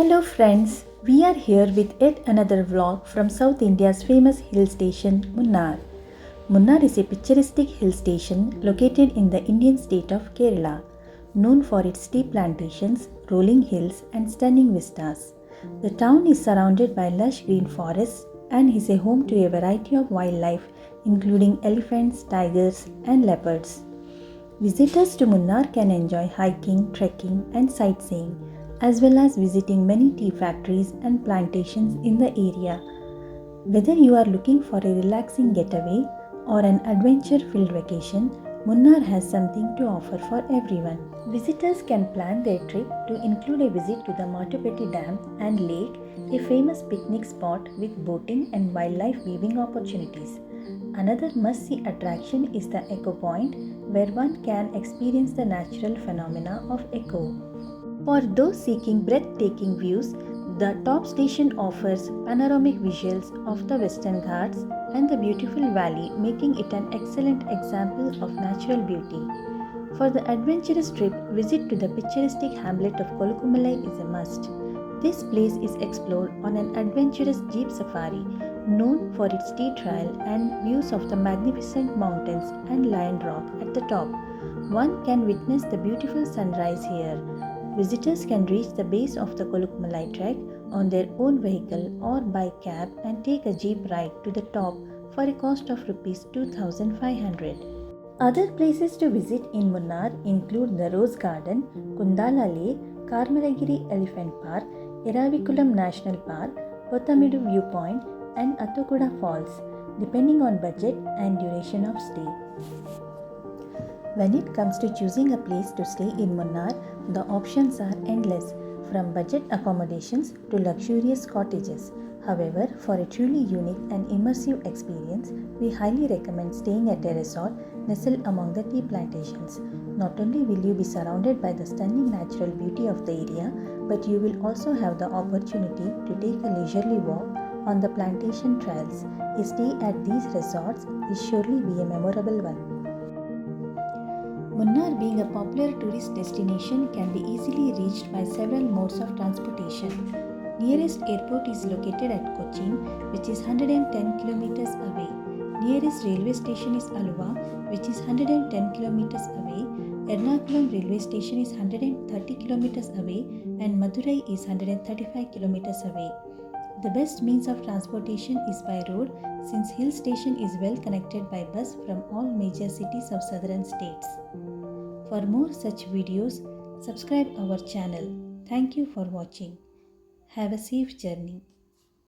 Hello friends, we are here with yet another vlog from South India's famous hill station Munnar. Munnar is a picturesque hill station located in the Indian state of Kerala, known for its tea plantations, rolling hills and stunning vistas. The town is surrounded by lush green forests and is a home to a variety of wildlife including elephants, tigers and leopards. Visitors to Munnar can enjoy hiking, trekking and sightseeing, as well as visiting many tea factories and plantations in the area. Whether you are looking for a relaxing getaway or an adventure-filled vacation, Munnar has something to offer for everyone. Visitors can plan their trip to include a visit to the Matupeti Dam and Lake, a famous picnic spot with boating and wildlife viewing opportunities. Another must-see attraction is the Echo Point, where one can experience the natural phenomena of echo. For those seeking breathtaking views, the top station offers panoramic visuals of the Western Ghats and the beautiful valley, making it an excellent example of natural beauty. For the adventurous trip, visit to the picturesque hamlet of Kolukumalai is a must. This place is explored on an adventurous jeep safari, known for its tea trail and views of the magnificent mountains and Lion Rock at the top. One can witness the beautiful sunrise here. Visitors can reach the base of the Kolukumalai trek on their own vehicle or by cab and take a jeep ride to the top for a cost of Rs 2,500. Other places to visit in Munnar include the Rose Garden, Kundala Lake, Karmalagiri Elephant Park, Eravikulam National Park, Pothamidu Viewpoint and Athokuda Falls, depending on budget and duration of stay. When it comes to choosing a place to stay in Munnar, the options are endless, from budget accommodations to luxurious cottages. However, for a truly unique and immersive experience, we highly recommend staying at a resort nestled among the tea plantations. Not only will you be surrounded by the stunning natural beauty of the area, but you will also have the opportunity to take a leisurely walk on the plantation trails. A stay at these resorts is surely be a memorable one. Munnar, being a popular tourist destination, can be easily reached by several modes of transportation. Nearest airport is located at Cochin, which is 110 kilometers away. Nearest railway station is Alva, which is 110 kilometers away. Ernakulam railway station is 130 kilometers away and Madurai is 135 kilometers away. The best means of transportation is by road, since hill station is well connected by bus from all major cities of southern states. For more such videos, subscribe our channel. Thank you for watching. Have a safe journey.